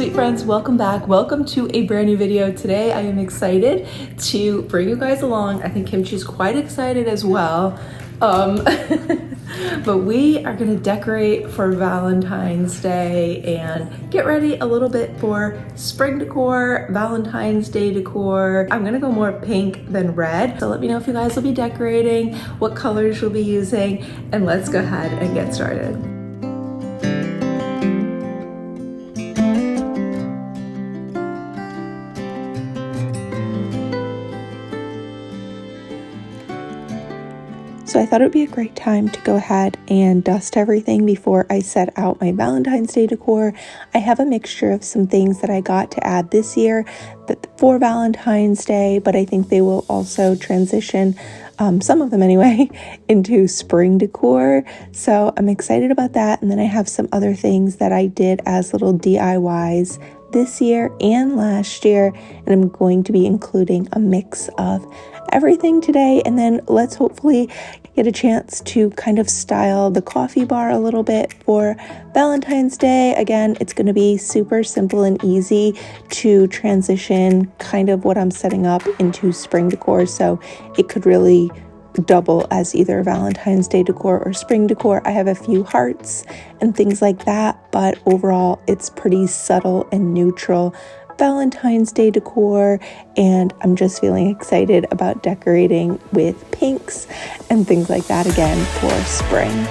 sweet friends, welcome back. Welcome to a brand new video. Today I am excited to bring you guys along. I think Kimchi's quite excited as well. But we are gonna decorate for Valentine's Day and get ready a little bit for spring decor, Valentine's Day decor. I'm gonna go more pink than red. So let me know if you guys will be decorating, what colors you'll be using, and let's go ahead and get started. So I thought it would be a great time to go ahead and dust everything before I set out my Valentine's Day decor. I have a mixture of some things that I got to add this year for Valentine's Day, but I think they will also transition, some of them anyway, into spring decor. So I'm excited about that. And then I have some other things that I did as little DIYs this year and last year, and I'm going to be including a mix of everything today. And then let's hopefully get a chance to kind of style the coffee bar a little bit for Valentine's Day. Again, it's going to be super simple and easy to transition kind of what I'm setting up into spring decor, so it could really double as either Valentine's Day decor or spring decor. I have a few hearts and things like that, but overall it's pretty subtle and neutral Valentine's Day decor, and I'm just feeling excited about decorating with pinks and things like that again for spring.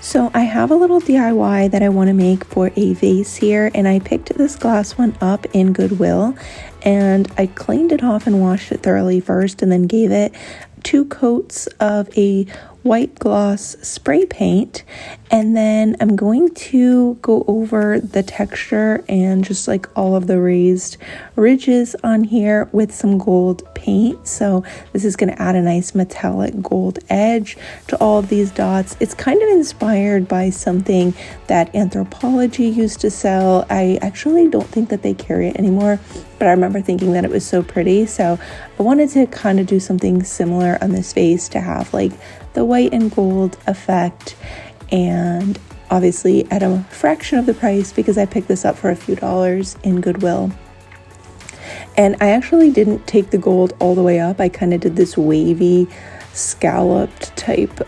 So I have a little DIY that I want to make for a vase here, and I picked this glass one up in Goodwill, and I cleaned it off and washed it thoroughly first, and then gave it 2 coats of a white gloss spray paint. And then I'm going to go over the texture and just like all of the raised ridges on here with some gold paint. So this is going to add a nice metallic gold edge to all of these dots. It's kind of inspired by something that Anthropology used to sell. I actually don't think that they carry it anymore, but I remember thinking that it was so pretty. So I wanted to kind of do something similar on this vase to have like the white and gold effect, and obviously at a fraction of the price because I picked this up for a few dollars in Goodwill. And I actually didn't take the gold all the way up. I kind of did this wavy scalloped type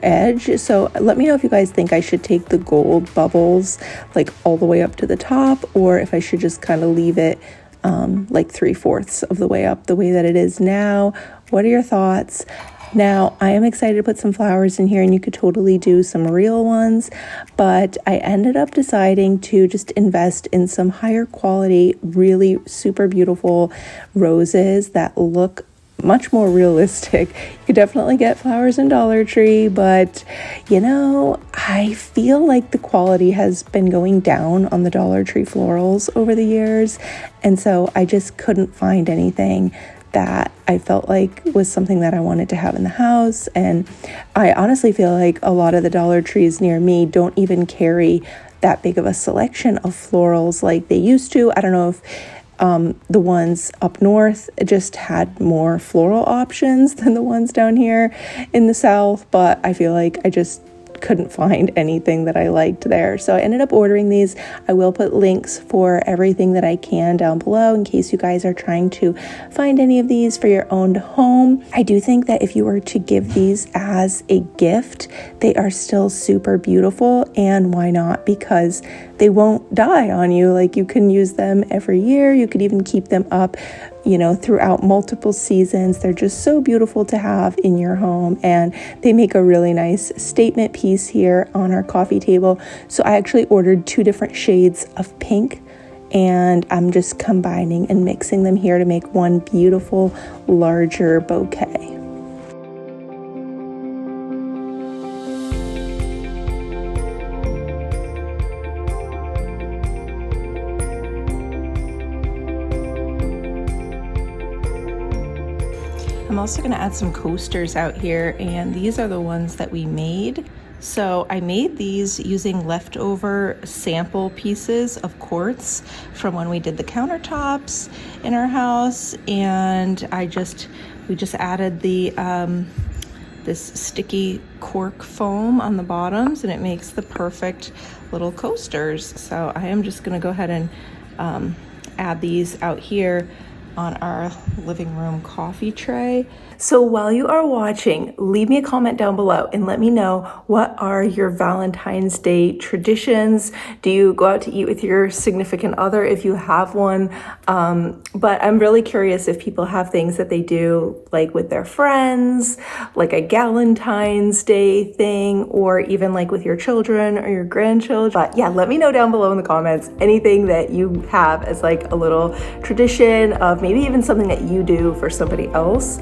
edge. So let me know if you guys think I should take the gold bubbles like all the way up to the top, or if I should just kind of leave it like 3/4 of the way up the way that it is now. What are your thoughts? Now, I am excited to put some flowers in here, and you could totally do some real ones, but I ended up deciding to just invest in some higher quality, really super beautiful roses that look much more realistic. You could definitely get flowers in Dollar Tree, but you know, I feel like the quality has been going down on the Dollar Tree florals over the years, and so I just couldn't find anything that I felt like was something that I wanted to have in the house. And I honestly feel like a lot of the Dollar Trees near me don't even carry that big of a selection of florals like they used to. I don't know if the ones up north just had more floral options than the ones down here in the south, but I feel like I just couldn't find anything that I liked there. So I ended up ordering these. I will put links for everything that I can down below in case you guys are trying to find any of these for your own home. I do think that if you were to give these as a gift, they are still super beautiful, and why not? Because they won't die on you. Like, you can use them every year. You could even keep them up, you know, throughout multiple seasons. They're just so beautiful to have in your home, and they make a really nice statement piece here on our coffee table. So I actually ordered 2 different shades of pink, and I'm just combining and mixing them here to make one beautiful larger bouquet. I'm also going to add some coasters out here, and these are the ones that we made So I made these using leftover sample pieces of quartz from when we did the countertops in our house, and we just added the this sticky cork foam on the bottoms, and it makes the perfect little coasters. So I am just gonna go ahead and add these out here on our living room coffee tray. So while you are watching, leave me a comment down below and let me know, what are your Valentine's Day traditions? Do you go out to eat with your significant other if you have one? But I'm really curious if people have things that they do like with their friends, like a Valentine's Day thing, or even like with your children or your grandchildren. But yeah, let me know down below in the comments anything that you have as like a little tradition of maybe even something that you do for somebody else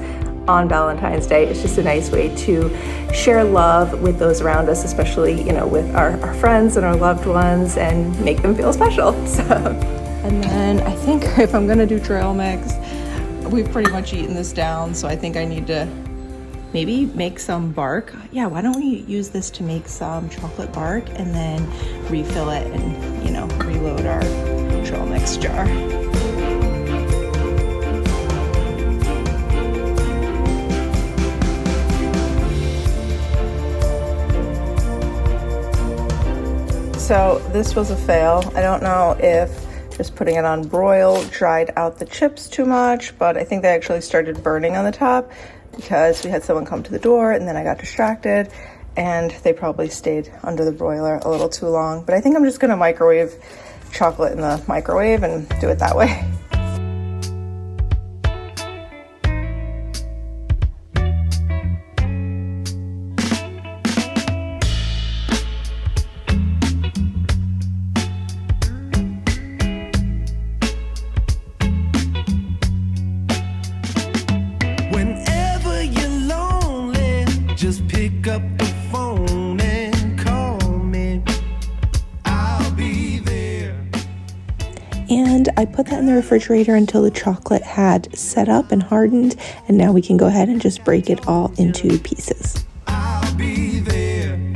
on Valentine's Day. It's just a nice way to share love with those around us, especially, you know, with our friends and our loved ones, and make them feel special. So, and then I think if I'm gonna do trail mix, we've pretty much eaten this down, so I think I need to maybe make some bark. Yeah, why don't we use this to make some chocolate bark and then refill it and, you know, reload our trail mix jar. So this was a fail. I don't know if just putting it on broil dried out the chips too much, but I think they actually started burning on the top because we had someone come to the door and then I got distracted and they probably stayed under the broiler a little too long. But I think I'm just gonna microwave chocolate in the microwave and do it that way. Just pick up the phone and call me. I'll be there. And I put that in the refrigerator until the chocolate had set up and hardened, and now we can go ahead and just break it all into pieces. I'll be there. And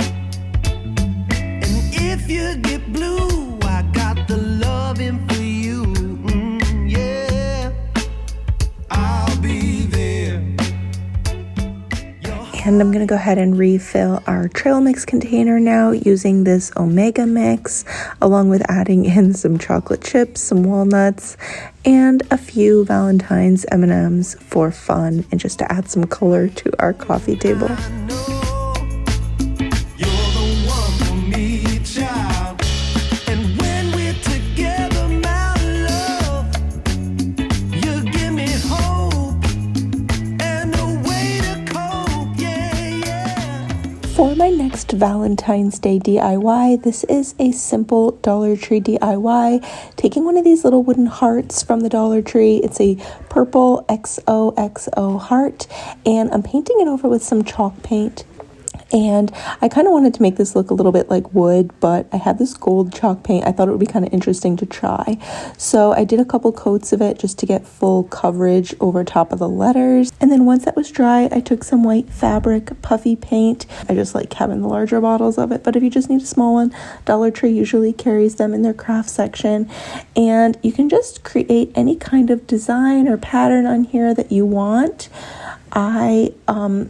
if you get blue, I got the loving for you. Yeah, I'll be there. And I'm gonna go ahead and refill our trail mix container now using this Omega mix, along with adding in some chocolate chips, some walnuts, and a few Valentine's M&Ms for fun and just to add some color to our coffee table. For my next Valentine's Day DIY, this is a simple Dollar Tree DIY, taking one of these little wooden hearts from the Dollar Tree. It's a purple XOXO heart, and I'm painting it over with some chalk paint. And I kind of wanted to make this look a little bit like wood, but I had this gold chalk paint. I thought it would be kind of interesting to try. So I did a couple coats of it just to get full coverage over top of the letters. And then once that was dry, I took some white fabric puffy paint. I just like having the larger bottles of it, but if you just need a small one, Dollar Tree usually carries them in their craft section. And you can just create any kind of design or pattern on here that you want. I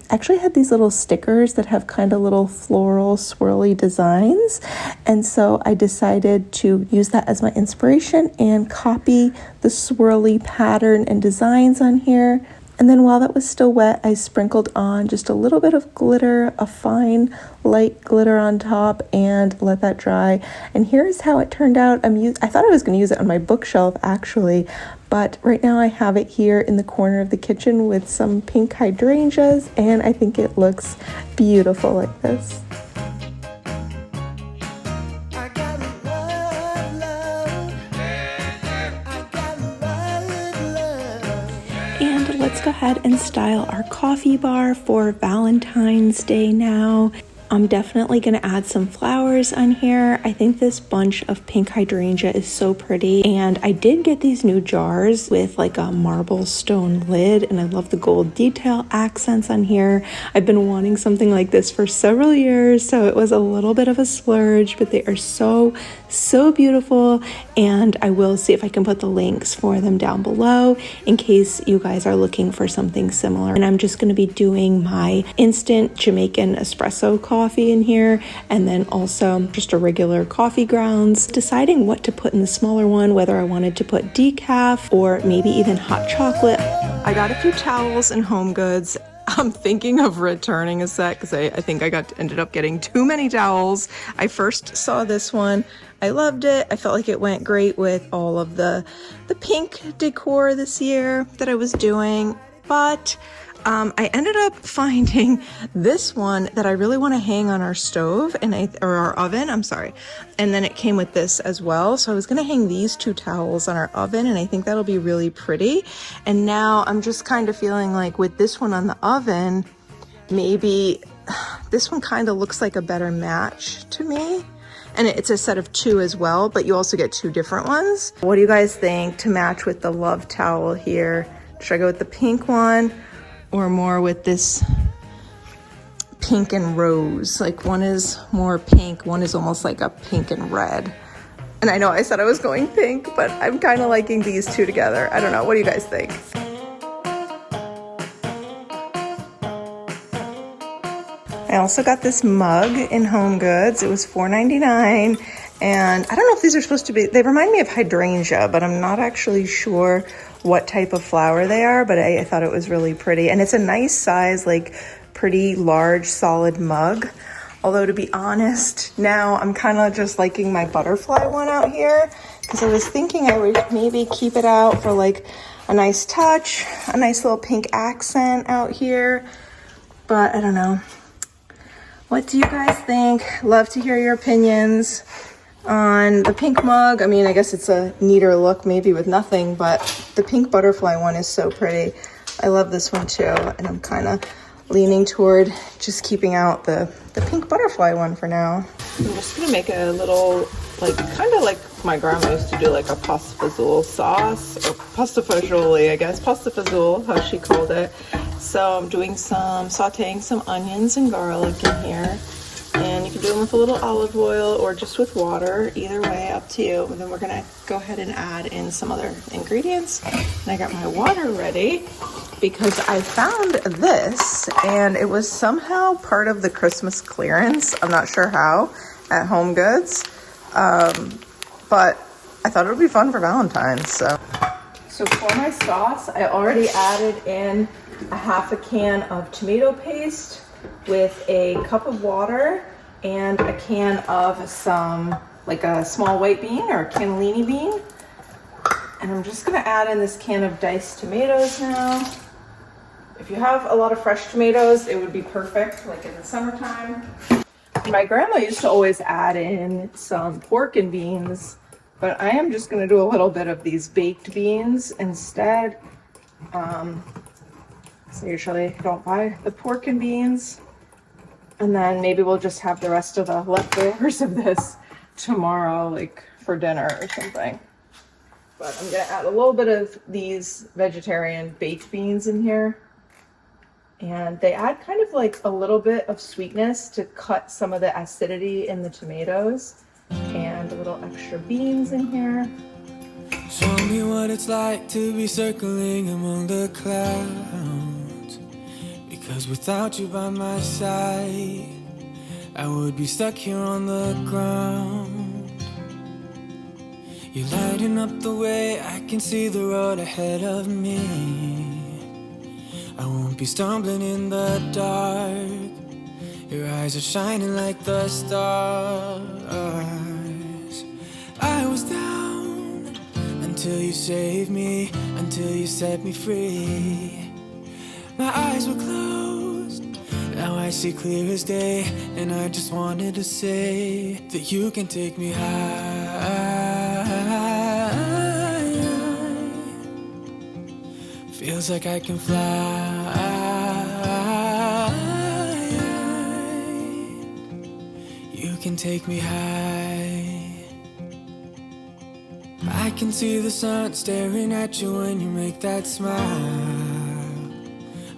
actually had these little stickers that have kind of little floral swirly designs, and so I decided to use that as my inspiration and copy the swirly pattern and designs on here. And then while that was still wet, I sprinkled on just a little bit of glitter, a fine light glitter on top, and let that dry. And here's how it turned out. I thought I was going to use it on my bookshelf actually, but right now I have it here in the corner of the kitchen with some pink hydrangeas, and I think it looks beautiful like this. And let's go ahead and style our coffee bar for Valentine's Day now. I'm definitely going to add some flowers on here. I think this bunch of pink hydrangea is so pretty. And I did get these new jars with like a marble stone lid, and I love the gold detail accents on here. I've been wanting something like this for several years, so it was a little bit of a splurge, but they are so beautiful. And I will see if I can put the links for them down below in case you guys are looking for something similar. And I'm just going to be doing my instant Jamaican espresso coffee in here, and then also just a regular coffee grounds. Deciding what to put in the smaller one, whether I wanted to put decaf or maybe even hot chocolate. I got a few towels and Home Goods. I'm thinking of returning a set because I think I ended up getting too many towels. I first saw this one. I loved it. I felt like it went great with all of the pink decor this year that I was doing, but I ended up finding this one that I really want to hang on our stove or our oven, I'm sorry. And then it came with this as well. So I was going to hang these two towels on our oven, and I think that'll be really pretty. And now I'm just kind of feeling like with this one on the oven, maybe this one kind of looks like a better match to me. And it's a set of two as well, but you also get two different ones. What do you guys think to match with the love towel here? Should I go with the pink one or more with this pink and rose? Like one is more pink, one is almost like a pink and red. And I know I said I was going pink, but I'm kind of liking these two together. I don't know, what do you guys think? I also got this mug in Home Goods. It was $4.99, and I don't know if these are supposed to be, they remind me of hydrangea, but I'm not actually sure what type of flower they are, but I thought it was really pretty. And it's a nice size, like pretty large, solid mug. Although to be honest, now I'm kind of just liking my butterfly one out here, because I was thinking I would maybe keep it out for like a nice touch, a nice little pink accent out here, but I don't know. What do you guys think? Love to hear your opinions on the pink mug. I mean, I guess it's a neater look maybe with nothing, but the pink butterfly one is so pretty. I love this one too, and I'm kind of leaning toward just keeping out the pink butterfly one for now. I'm just gonna make a little, like, kind of like my grandma used to do, like a pasta fazool sauce, or pasta fagioli, I guess, pasta fazool, how she called it. So I'm doing sauteing some onions and garlic in here. And you can do them with a little olive oil or just with water, either way, up to you. And then we're gonna go ahead and add in some other ingredients. And I got my water ready because I found this, and it was somehow part of the Christmas clearance. I'm not sure how, at Home Goods. But I thought it would be fun for Valentine's, so for my sauce, I already added in a half a can of tomato paste with a cup of water and a can of some, like a small white bean or a cannellini bean. And I'm just gonna add in this can of diced tomatoes now. If you have a lot of fresh tomatoes, it would be perfect, like in the summertime. My grandma used to always add in some pork and beans, but I am just gonna do a little bit of these baked beans instead. So usually I don't buy the pork and beans. And then maybe we'll just have the rest of the leftovers of this tomorrow, like for dinner or something. But I'm gonna add a little bit of these vegetarian baked beans in here. And they add kind of like a little bit of sweetness to cut some of the acidity in the tomatoes. And a little extra beans in here. Show me what it's like to be circling among the clouds. Because without you by my side, I would be stuck here on the ground. You're lighting up the way, I can see the road ahead of me. I won't be stumbling in the dark. Your eyes are shining like the stars. I was down until you saved me, until you set me free. My eyes were closed, now I see clear as day. And I just wanted to say that you can take me high. Feels like I can fly. can take me high. I can see the sun staring at you when you make that smile.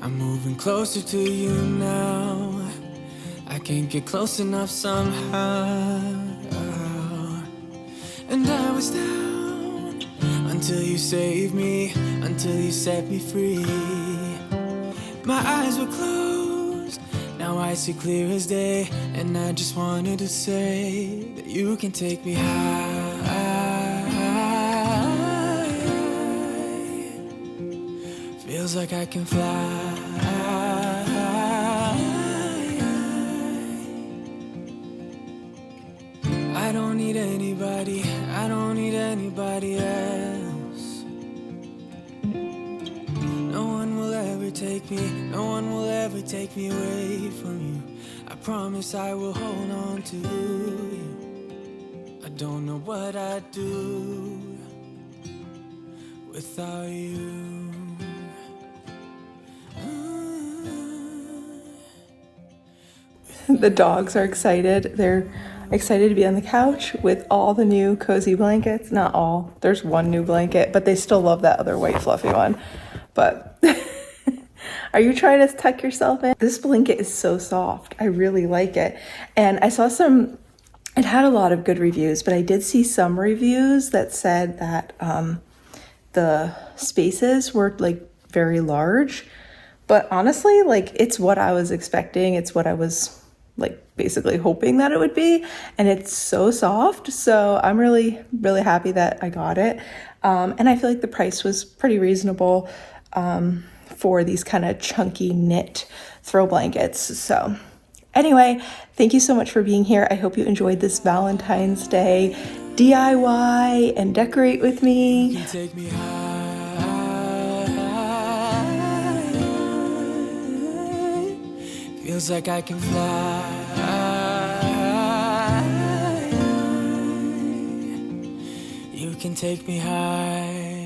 I'm moving closer to you now. I can't get close enough somehow. And I was down until you saved me, until you set me free. My eyes were closed, now I see clear as day. And I just wanted to say that you can take me high. Feels like I can fly. I don't need anybody, I don't need anybody else. No one will ever take me, no one will ever take me away from you. I promise I will hold on to you. I don't know what I'd do without you. The dogs are excited. They're excited to be on the couch with all the new cozy blankets. Not all, there's one new blanket, but they still love that other white fluffy one. But are you trying to tuck yourself in? This blanket is so soft. I really like it. And I saw some, it had a lot of good reviews, but I did see some reviews that said that the spaces were like very large. But honestly, like, it's what I was expecting. It's what I was like basically hoping that it would be, and it's so soft. So I'm really, really happy that I got it. And I feel like the price was pretty reasonable for these kind of chunky knit throw blankets. So anyway, thank you so much for being here. I hope you enjoyed this Valentine's Day DIY and decorate with me. You can take me high. Feels like I can fly. You can take me high.